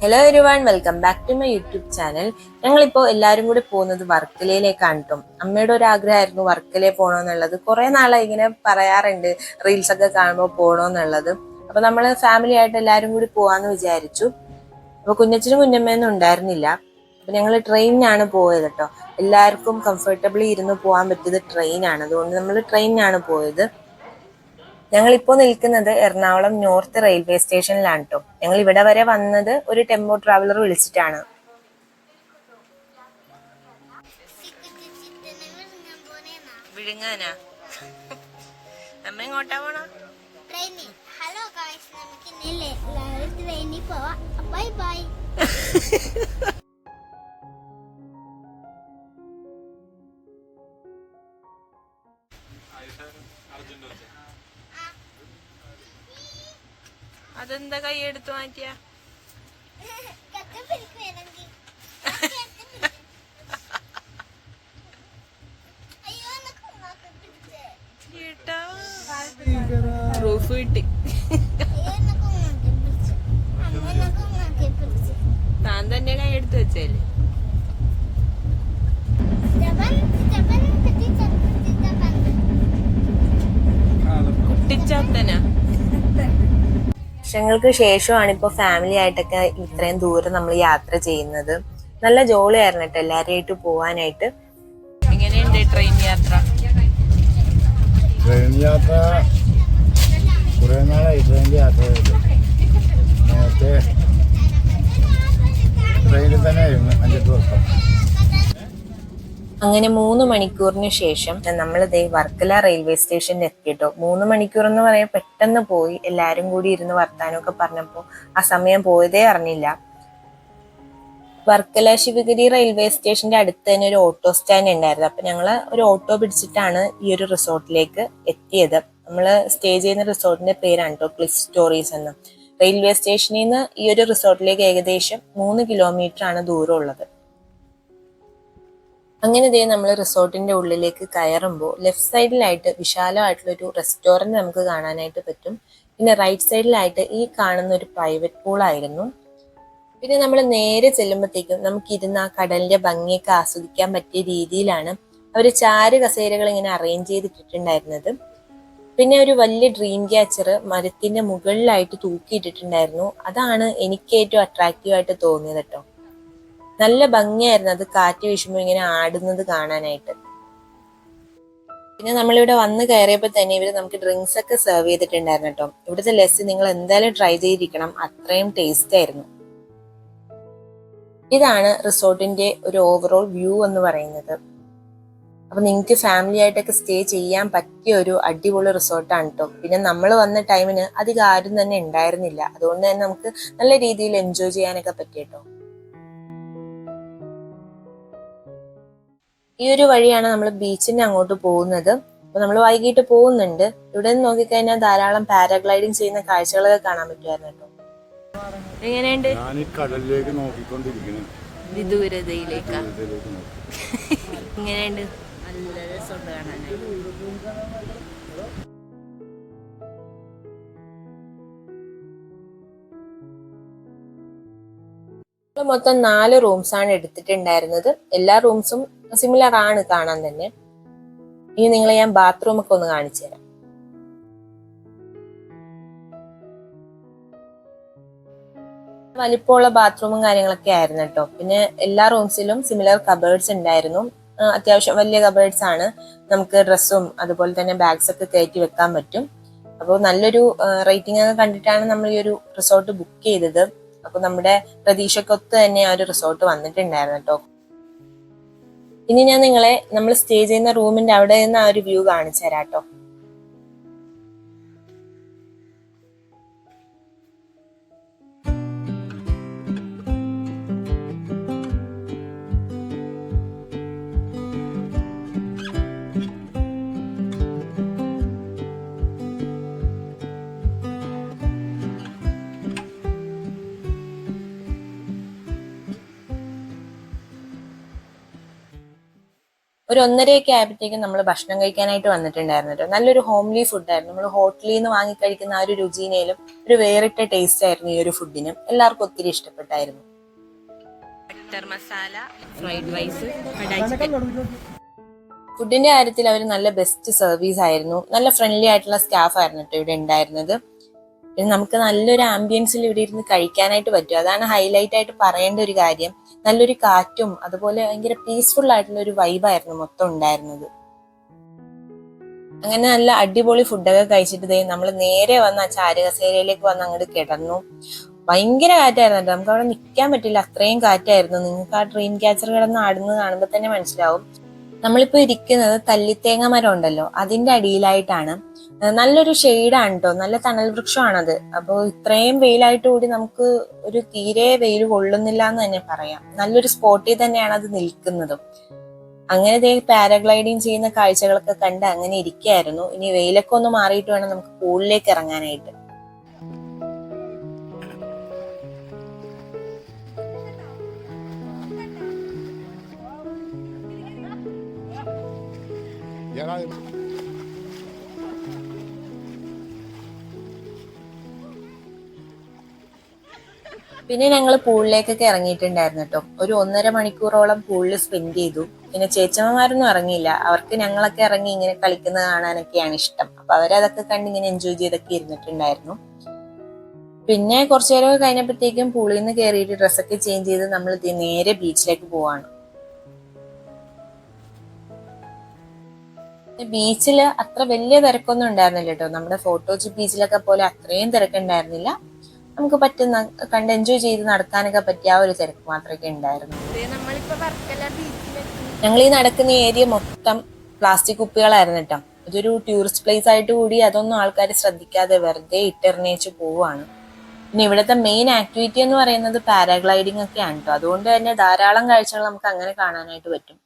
Hello everyone, welcome back to my YouTube channel. ഞങ്ങളിപ്പോൾ എല്ലാവരും കൂടി പോകുന്നത് വർക്കലയിലേക്കാണ് കേട്ടോ. അമ്മയുടെ ഒരു ആഗ്രഹമായിരുന്നു വർക്കലയിൽ പോകണമെന്നുള്ളത്. കുറേ നാളായി ഇങ്ങനെ പറയാറുണ്ട്, റീൽസ് ഒക്കെ കാണുമ്പോൾ പോകണമെന്നുള്ളത്. അപ്പോൾ നമ്മൾ ഫാമിലി ആയിട്ട് എല്ലാവരും കൂടി പോകാമെന്ന് വിചാരിച്ചു. അപ്പോൾ കുഞ്ഞച്ചനും കുഞ്ഞമ്മയൊന്നും ഉണ്ടായിരുന്നില്ല. അപ്പോൾ ഞങ്ങൾ ട്രെയിനിനാണ് പോയത് കേട്ടോ. എല്ലാവർക്കും കംഫർട്ടബിളി ഇരുന്ന് പോകാൻ പറ്റിയത് ട്രെയിനാണ്. അതുകൊണ്ട് നമ്മൾ ട്രെയിനിനാണ് പോയത്. ഞങ്ങളിപ്പോൾ നിൽക്കുന്നത് എറണാകുളം നോർത്ത് റെയിൽവേ സ്റ്റേഷനിലാണ് കേട്ടോ. ഞങ്ങൾ ഇവിടെ വരെ വന്നത് ഒരു ടെമ്പോ ട്രാവലർ വിളിച്ചിട്ടാണ്. വിഴുങ്ങാനാ നമ്മ എങ്ങോട്ടാ പോണ? ഹലോ ഗായ്സ്, നമുക്ക് ഇന്നലെ ട്രെയിനിൽ പോവാം. Bye bye. അതെന്താ കൈ എടുത്തു മാറ്റിയ? പ്രൂഫ് കിട്ടി. താൻ തന്നെ കൈ എടുത്ത് വെച്ചല്ലേ? കുട്ടിച്ചാത്തനാ. വർഷങ്ങൾക്ക് ശേഷമാണ് ഇപ്പോൾ ഫാമിലി ആയിട്ടൊക്കെ ഇത്രയും ദൂരം നമ്മൾ യാത്ര ചെയ്യുന്നത്. നല്ല ജോളിയായിരുന്നു കേട്ടോ എല്ലാവരുമായിട്ട് പോവാനായിട്ട്. എങ്ങനെയുണ്ട് ട്രെയിൻ യാത്ര? ട്രെയിൻ യാത്ര കുറേ നാളായി ട്രെയിനിൽ യാത്ര ചെയ്തു. നേരത്തെ ട്രെയിനിൽ തന്നെ ആയിരുന്നു 5-8 വർഷം. അങ്ങനെ 3 മണിക്കൂറിന് ശേഷം നമ്മൾ വർക്കല റെയിൽവേ സ്റ്റേഷനിൽ എത്തിയിട്ടോ. 3 മണിക്കൂർ എന്ന് പറയാൻ പെട്ടെന്ന് പോയി. എല്ലാവരും കൂടി ഇരുന്ന് വർത്താനമൊക്കെ പറഞ്ഞപ്പോൾ ആ സമയം പോയതേ അറിഞ്ഞില്ല. വർക്കല ശിവഗിരി റെയിൽവേ സ്റ്റേഷന്റെ അടുത്ത് തന്നെ ഒരു ഓട്ടോ സ്റ്റാൻഡ് ഉണ്ടായിരുന്നു. അപ്പൊ ഞങ്ങള് ഒരു ഓട്ടോ പിടിച്ചിട്ടാണ് ഈ ഒരു റിസോർട്ടിലേക്ക് എത്തിയത്. നമ്മൾ സ്റ്റേ ചെയ്യുന്ന റിസോർട്ടിന്റെ പേരാണ് കേട്ടോ ക്ലിഫ് സ്റ്റോറീസ് എന്ന്. റെയിൽവേ സ്റ്റേഷനിൽ നിന്ന് ഈ ഒരു റിസോർട്ടിലേക്ക് ഏകദേശം 3 കിലോമീറ്റർ ആണ് ദൂരം ഉള്ളത്. അങ്ങനെ നമ്മൾ റിസോർട്ടിന്റെ ഉള്ളിലേക്ക് കയറുമ്പോൾ ലെഫ്റ്റ് സൈഡിലായിട്ട് വിശാലമായിട്ടുള്ളൊരു റെസ്റ്റോറൻറ്റ് നമുക്ക് കാണാനായിട്ട് പറ്റും. പിന്നെ റൈറ്റ് സൈഡിലായിട്ട് ഈ കാണുന്ന ഒരു പ്രൈവറ്റ് പൂളായിരുന്നു. പിന്നെ നമ്മൾ നേരെ ചെല്ലുമ്പോഴത്തേക്കും നമുക്കിരുന്ന് ആ കടലിന്റെ ഭംഗിയൊക്കെ ആസ്വദിക്കാൻ പറ്റിയ രീതിയിലാണ് അവർ ചാര് കസേരകൾ ഇങ്ങനെ അറേഞ്ച് ചെയ്തിട്ടുണ്ടായിരുന്നത്. പിന്നെ ഒരു വലിയ ഡ്രീം ക്യാച്ചർ മരത്തിന്റെ മുകളിലായിട്ട് തൂക്കിയിട്ടിട്ടുണ്ടായിരുന്നു. അതാണ് എനിക്ക് ഏറ്റവും അട്രാക്റ്റീവ് ആയിട്ട് തോന്നിയത് കേട്ടോ. നല്ല ഭംഗിയായിരുന്നു അത് കാറ്റ് വീശുമ്പോൾ ഇങ്ങനെ ആടുന്നത് കാണാനായിട്ട്. പിന്നെ നമ്മളിവിടെ വന്ന് കയറിയപ്പോൾ തന്നെ ഇവര് നമുക്ക് ഡ്രിങ്ക്സ് ഒക്കെ സെർവ് ചെയ്തിട്ടുണ്ടായിരുന്നു കേട്ടോ. ഇവിടുത്തെ ലസ്സി നിങ്ങൾ എന്തായാലും ട്രൈ ചെയ്തിരിക്കണം, അത്രയും ടേസ്റ്റ് ആയിരുന്നു. ഇതാണ് റിസോർട്ടിന്റെ ഒരു ഓവറോൾ വ്യൂ എന്ന് പറയുന്നത്. അപ്പൊ നിങ്ങൾക്ക് ഫാമിലി ആയിട്ടൊക്കെ സ്റ്റേ ചെയ്യാൻ പറ്റിയ ഒരു അടിപൊളി റിസോർട്ടാണ് കേട്ടോ. പിന്നെ നമ്മൾ വന്ന ടൈമിന് അധികം ആരും തന്നെ ഉണ്ടായിരുന്നില്ല. അതുകൊണ്ട് തന്നെ നമുക്ക് നല്ല രീതിയിൽ എൻജോയ് ചെയ്യാനൊക്കെ പറ്റിട്ടോ. ഈ ഒരു വഴിയാണ് നമ്മൾ ബീച്ചിന്റെ അങ്ങോട്ട് പോകുന്നത്. അപ്പൊ നമ്മൾ വൈകിട്ട് പോകുന്നുണ്ട്. ഇവിടെ നിന്ന് നോക്കിക്കഴിഞ്ഞാൽ ധാരാളം പാരാഗ്ലൈഡിങ് ചെയ്യുന്ന കാഴ്ചകളൊക്കെ കാണാൻ പറ്റുമായിരുന്നു കേട്ടോ. എങ്ങനെയുണ്ട്? ഞാൻ ഈ കടലിലേക്ക് നോക്കിക്കൊണ്ടിരിക്കുന്നു, വിദൂരതയിലേക്കാ. ഇങ്ങനെയുണ്ട്? നല്ല രസമുണ്ട് കാണാനായിട്ട്. മൊത്തം 4 റൂംസാണ് എടുത്തിട്ടുണ്ടായിരുന്നത്. എല്ലാ റൂംസും സിമിലർ ആണ് കാണാൻ തന്നെ. ഇനി നിങ്ങളെ ഞാൻ ബാത്റൂം ഒക്കെ ഒന്ന് കാണിച്ചു തരാം. വലിപ്പമുള്ള ബാത്റൂമും കാര്യങ്ങളൊക്കെ ആയിരുന്നു കേട്ടോ. പിന്നെ എല്ലാ റൂംസിലും സിമിലർ കബേർഡ്സ് ഉണ്ടായിരുന്നു. അത്യാവശ്യം വലിയ കബേർഡ്സ് ആണ്. നമുക്ക് ഡ്രസ്സും അതുപോലെ തന്നെ ബാഗ്സ് ഒക്കെ കയറ്റി വെക്കാൻ പറ്റും. അപ്പോൾ നല്ലൊരു റേറ്റിംഗ് ഒക്കെ കണ്ടിട്ടാണ് നമ്മൾ ഈ ഒരു റിസോർട്ട് ബുക്ക് ചെയ്തത്. അപ്പൊ നമ്മുടെ പ്രതീക്ഷക്കൊത്ത് തന്നെ ആ ഒരു റിസോർട്ട് വന്നിട്ടുണ്ടായിരുന്നു കേട്ടോ. ഇനി ഞാൻ നിങ്ങളെ നമ്മൾ സ്റ്റേ ചെയ്യുന്ന റൂമിന്റെ അവിടെ നിന്ന് ആ ഒരു വ്യൂ കാണിച്ചു തരാം കേട്ടോ. ഒരു 1:30 ആയപ്പോഴത്തേക്കും നമ്മൾ ഭക്ഷണം കഴിക്കാനായിട്ട് വന്നിട്ടുണ്ടായിരുന്നു കേട്ടോ. നല്ലൊരു ഹോംലി ഫുഡായിരുന്നു. നമ്മൾ ഹോട്ടലിൽ നിന്ന് വാങ്ങി കഴിക്കുന്ന ആ ഒരു രുചിനേലും ഒരു വേറിട്ട ടേസ്റ്റ് ആയിരുന്നു ഈ ഒരു ഫുഡിന്. എല്ലാവർക്കും ഒത്തിരി ഇഷ്ടപ്പെട്ടായിരുന്നു. ബട്ടർ മസാല, ഫ്രൈഡ് റൈസ്, ഫുഡിന്റെ കാര്യത്തിൽ അവർ നല്ല ബെസ്റ്റ് സർവീസ് ആയിരുന്നു. നല്ല ഫ്രണ്ട്ലി ആയിട്ടുള്ള സ്റ്റാഫ് ആയിരുന്നു കേട്ടോ ഇവിടെ ഉണ്ടായിരുന്നത്. പിന്നെ നമുക്ക് നല്ലൊരു ആംബിയൻസിൽ ഇവിടെ ഇരുന്ന് കഴിക്കാനായിട്ട് പറ്റും. അതാണ് ഹൈലൈറ്റ് ആയിട്ട് പറയേണ്ട ഒരു കാര്യം. നല്ലൊരു കാറ്റും അതുപോലെ ഭയങ്കര പീസ്ഫുൾ ആയിട്ടുള്ള ഒരു വൈബായിരുന്നു മൊത്തം ഉണ്ടായിരുന്നത്. അങ്ങനെ നല്ല അടിപൊളി ഫുഡൊക്കെ കഴിച്ചിട്ട് നമ്മൾ നേരെ വന്ന് ആ ചാരുകസേരയിലേക്ക് വന്ന് അങ്ങോട്ട് കിടന്നു. ഭയങ്കര കാറ്റായിരുന്നു. നമുക്ക് അവിടെ നിൽക്കാൻ പറ്റില്ല, അത്രയും കാറ്റായിരുന്നു. നിങ്ങൾക്ക് ആ ഡ്രീം ക്യാച്ചർ കിടന്ന് ആടുന്നത് കാണുമ്പോൾ തന്നെ മനസ്സിലാവും. നമ്മളിപ്പോ ഇരിക്കുന്നത് തല്ലിത്തേങ്ങ മരം ഉണ്ടല്ലോ, അതിന്റെ അടിയിലായിട്ടാണ്. നല്ലൊരു ഷെയ്ഡാണ് കേട്ടോ, നല്ല തണൽ വൃക്ഷമാണത്. അപ്പോൾ ഇത്രയും വെയിലായിട്ട് കൂടി നമുക്ക് ഒരു തീരെ വെയിൽ കൊള്ളുന്നില്ല എന്ന് തന്നെ പറയാം. നല്ലൊരു സ്പോട്ടിൽ തന്നെയാണ് അത് നിൽക്കുന്നതും. അങ്ങനെ പാരാഗ്ലൈഡിങ് ചെയ്യുന്ന കാഴ്ചകളൊക്കെ കണ്ട് അങ്ങനെ ഇരിക്കുകയായിരുന്നു. ഇനി വെയിലൊക്കെ ഒന്ന് മാറിയിട്ട് വേണം നമുക്ക് പൂളിലേക്ക് ഇറങ്ങാനായിട്ട്. പിന്നെ ഞങ്ങൾ പൂളിലേക്കൊക്കെ ഇറങ്ങിയിട്ടുണ്ടായിരുന്നു കേട്ടോ. ഒരു 1.5 മണിക്കൂറോളം പൂളിൽ സ്പെൻഡ് ചെയ്തു. പിന്നെ ചേച്ചമ്മമാരൊന്നും ഇറങ്ങിയില്ല. അവർക്ക് ഞങ്ങളൊക്കെ ഇറങ്ങി ഇങ്ങനെ കളിക്കുന്നത് കാണാനൊക്കെയാണ് ഇഷ്ടം. അപ്പൊ അവരതൊക്കെ കണ്ട് ഇങ്ങനെ എൻജോയ് ചെയ്തൊക്കെ ഇരുന്നിട്ടുണ്ടായിരുന്നു. പിന്നെ കുറച്ചു നേരം കഴിഞ്ഞപ്പോഴത്തേക്കും പൂളിൽ നിന്ന് കയറിയിട്ട് ഡ്രസ്സൊക്കെ ചേഞ്ച് ചെയ്ത് നമ്മൾ നേരെ ബീച്ചിലേക്ക് പോവാണ്. ബീച്ചില് അത്ര വലിയ തിരക്കൊന്നും ഉണ്ടായിരുന്നില്ല കേട്ടോ. നമ്മുടെ ഫോട്ടോജി ബീച്ചിലൊക്കെ പോലെ അത്രയും തിരക്കുണ്ടായിരുന്നില്ല. നമുക്ക് പറ്റുന്ന കണ്ട് എൻജോയ് ചെയ്ത് നടക്കാനൊക്കെ പറ്റിയ ആ ഒരു തിരക്ക് മാത്രമേ ഉണ്ടായിരുന്നു. ഞങ്ങൾ ഈ നടക്കുന്ന ഏരിയ മൊത്തം പ്ലാസ്റ്റിക് കുപ്പികളായിരുന്നു കേട്ടോ. ഇതൊരു ടൂറിസ്റ്റ് പ്ലേസ് ആയിട്ട് കൂടി അതൊന്നും ആൾക്കാർ ശ്രദ്ധിക്കാതെ വെറുതെ ഇട്ടെറിഞ്ഞേച്ച് പോവാണ്. പിന്നെ ഇവിടുത്തെ മെയിൻ ആക്ടിവിറ്റി എന്ന് പറയുന്നത് പാരാഗ്ലൈഡിങ് ഒക്കെയാണ് കേട്ടോ. അതുകൊണ്ട് തന്നെ ധാരാളം കാഴ്ചകൾ നമുക്ക് അങ്ങനെ കാണാനായിട്ട് പറ്റും.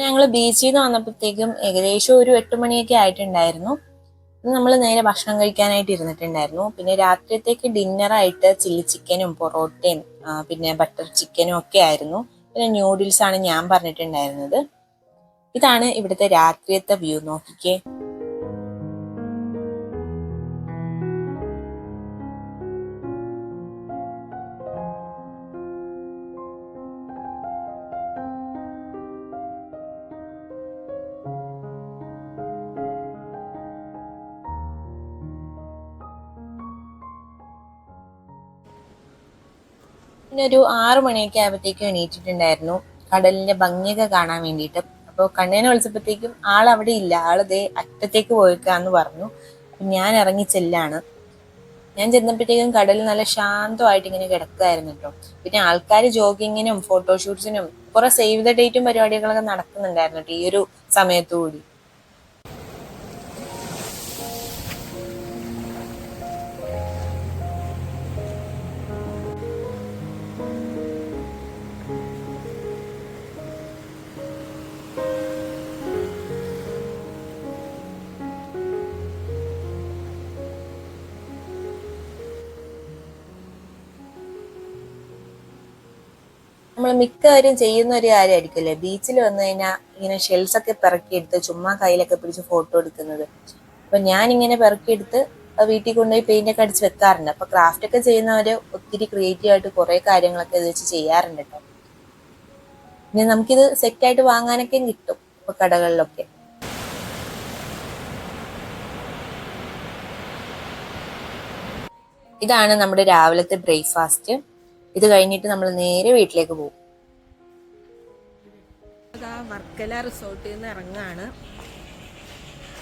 ഞങ്ങൾ ബീച്ചിൽ നിന്ന് വന്നപ്പോഴത്തേക്കും ഏകദേശം ഒരു 8 മണിയൊക്കെ ആയിട്ടുണ്ടായിരുന്നു. നമ്മൾ നേരെ ഭക്ഷണം കഴിക്കാനായിട്ട് ഇരുന്നിട്ടുണ്ടായിരുന്നു. പിന്നെ രാത്രിയത്തേക്ക് ഡിന്നറായിട്ട് ചില്ലി ചിക്കനും പൊറോട്ടയും പിന്നെ ബട്ടർ ചിക്കനും ഒക്കെ ആയിരുന്നു. പിന്നെ ന്യൂഡിൽസ് ആണ് ഞാൻ പറഞ്ഞിട്ടുണ്ടായിരുന്നത്. ഇതാണ് ഇവിടുത്തെ രാത്രിയത്തെ വ്യൂ, നോക്കിക്കേ. പിന്നെ ഒരു 6 മണിയൊക്കെ ആയപ്പോഴത്തേക്കും എണീറ്റിട്ടുണ്ടായിരുന്നു കടലിന്റെ ഭംഗിയൊക്കെ കാണാൻ വേണ്ടിയിട്ട്. അപ്പോൾ കണ്ണേനെ വിളിച്ചപ്പോഴത്തേക്കും ആളവിടെ ഇല്ല, ആളതേ അറ്റത്തേക്ക് പോയിക്കാന്ന് പറഞ്ഞു. ഞാൻ ഇറങ്ങി ചെല്ലാണ്. ഞാൻ ചെന്നപ്പോഴത്തേക്കും കടൽ നല്ല ശാന്തമായിട്ട് ഇങ്ങനെ കിടക്കുകയായിരുന്നു കേട്ടോ. പിന്നെ ആൾക്കാർ ജോഗിങ്ങിനും ഫോട്ടോഷൂട്ട്സിനും കുറെ സേവ് ദ ഡേറ്റും പരിപാടികളൊക്കെ നടക്കുന്നുണ്ടായിരുന്നു കേട്ടോ ഈ ഒരു സമയത്തു കൂടി. നമ്മൾ മിക്കവരും ചെയ്യുന്ന ഒരു കാര്യമായിരിക്കുമല്ലേ, ബീച്ചിൽ വന്നു കഴിഞ്ഞാൽ ഇങ്ങനെ ഷെൽസ് ഒക്കെ പെറുക്കിയെടുത്ത് ചുമ്മാ കയ്യിലൊക്കെ പിടിച്ച് ഫോട്ടോ എടുക്കുന്നത്. അപ്പൊ ഞാൻ ഇങ്ങനെ പെറുക്കിയെടുത്ത് വീട്ടിൽ കൊണ്ടുപോയി പെയിന്റ് ഒക്കെ അടിച്ച് വെക്കാറുണ്ട്. അപ്പൊ ക്രാഫ്റ്റ് ഒക്കെ ചെയ്യുന്നവര് ഒത്തിരി ക്രിയേറ്റീവ് ആയിട്ട് കുറെ കാര്യങ്ങളൊക്കെ ഇത് വെച്ച് ചെയ്യാറുണ്ട് കേട്ടോ. പിന്നെ നമുക്കിത് സെറ്റായിട്ട് വാങ്ങാനൊക്കെ കിട്ടും ഇപ്പൊ കടകളിലൊക്കെ. ഇതാണ് നമ്മുടെ രാവിലത്തെ ബ്രേക്ക്ഫാസ്റ്റ്. ഇത് കഴിഞ്ഞിട്ട് നമ്മൾ നേരെ വീട്ടിലേക്ക് പോകും. വർക്കല റിസോർട്ടിൽ നിന്ന് ഇറങ്ങാണ്.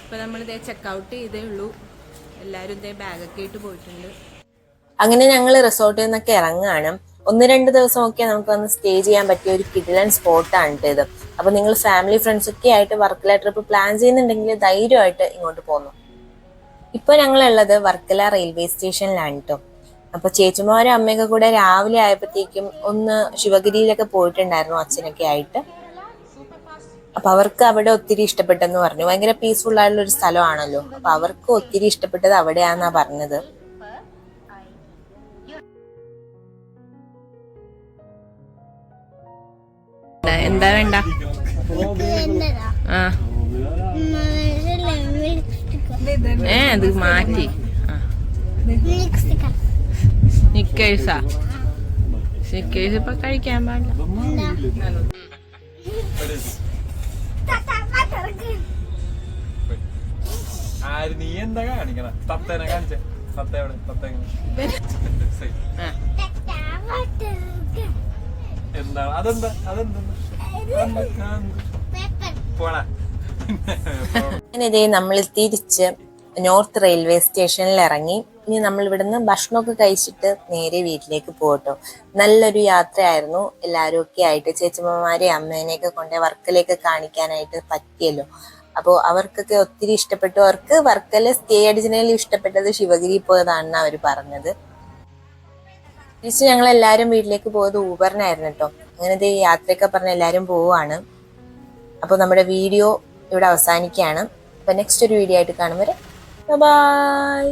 ഇപ്പൊ നമ്മളിതേ ചെക്കൗട്ട് ചെയ്തേ ഉള്ളൂ. എല്ലാവരും ഇതേ ബാഗൊക്കെ ഇട്ട് പോയിട്ടുണ്ട്. അങ്ങനെ ഞങ്ങൾ റിസോർട്ടിൽ നിന്നൊക്കെ ഇറങ്ങുകയാണ്. 1-2 ദിവസമൊക്കെ നമുക്ക് വന്ന് സ്റ്റേ ചെയ്യാൻ പറ്റിയ ഒരു കിടിലൻ സ്പോട്ടാണ് ഇത്. അപ്പൊ നിങ്ങൾ ഫാമിലി ഫ്രണ്ട്സ് ഒക്കെ ആയിട്ട് വർക്കല ട്രിപ്പ് പ്ലാൻ ചെയ്യുന്നുണ്ടെങ്കിൽ ധൈര്യമായിട്ട് ഇങ്ങോട്ട് പോന്നു. ഇപ്പൊ ഞങ്ങളുള്ളത് വർക്കല റെയിൽവേ സ്റ്റേഷനിലാണ് കേട്ടോ. അപ്പൊ ചേച്ചിമാരും അമ്മയൊക്കെ കൂടെ രാവിലെ ആയപ്പോഴത്തേക്കും ഒന്ന് ശിവഗിരിയിലൊക്കെ പോയിട്ടുണ്ടായിരുന്നു അച്ഛനൊക്കെ ആയിട്ട്. അപ്പൊ അവർക്ക് അവിടെ ഒത്തിരി ഇഷ്ടപ്പെട്ടെന്ന് പറഞ്ഞു. ഭയങ്കര പീസ്ഫുൾ ആയിട്ടുള്ള ഒരു സ്ഥലമാണല്ലോ. അപ്പൊ അവർക്ക് ഒത്തിരി ഇഷ്ടപ്പെട്ടത് അവിടെയാന്നാ പറഞ്ഞത്. എന്താ വേണ്ട? അത് മാറ്റി നിക്കേഴ്സാ. നിക്കേഴ്സ് ഇപ്പൊ കഴിക്കാൻ പാടില്ല. നീ എന്താ കാണിക്കണ? തത്തേനെ കാണിച്ചേ. തത്ത എവിടെ? തത്ത എന്താണ്? അതെന്താ? പോടാ. അങ്ങനെ ഇതേ നമ്മൾ തിരിച്ച് നോർത്ത് റെയിൽവേ സ്റ്റേഷനിൽ ഇറങ്ങി. ഇനി നമ്മൾ ഇവിടുന്ന് ഭക്ഷണമൊക്കെ കഴിച്ചിട്ട് നേരെ വീട്ടിലേക്ക് പോകട്ടോ. നല്ലൊരു യാത്രയായിരുന്നു. എല്ലാവരും ഒക്കെ ആയിട്ട് ചേച്ചിമ്മമാരെ അമ്മേനെയൊക്കെ കൊണ്ട് വർക്കലയൊക്കെ കാണിക്കാനായിട്ട് പറ്റിയല്ലോ. അപ്പോൾ അവർക്കൊക്കെ ഒത്തിരി ഇഷ്ടപ്പെട്ടു. അവർക്ക് വർക്കല സ്റ്റേ അടിച്ചതിലും ഇഷ്ടപ്പെട്ടത് ശിവഗിരി പോയതാണെന്ന് അവർ പറഞ്ഞത്. തിരിച്ച് ഞങ്ങൾ എല്ലാവരും വീട്ടിലേക്ക് പോയത് ഊബറിനായിരുന്നു കേട്ടോ. അങ്ങനത്തെ ഈ യാത്രയൊക്കെ പറഞ്ഞ് എല്ലാവരും പോവുകയാണ്. അപ്പോൾ നമ്മുടെ വീഡിയോ ഇവിടെ അവസാനിക്കുകയാണ്. അപ്പോൾ നെക്സ്റ്റ് ഒരു വീഡിയോ ആയിട്ട് കാണും വരെ ബൈ.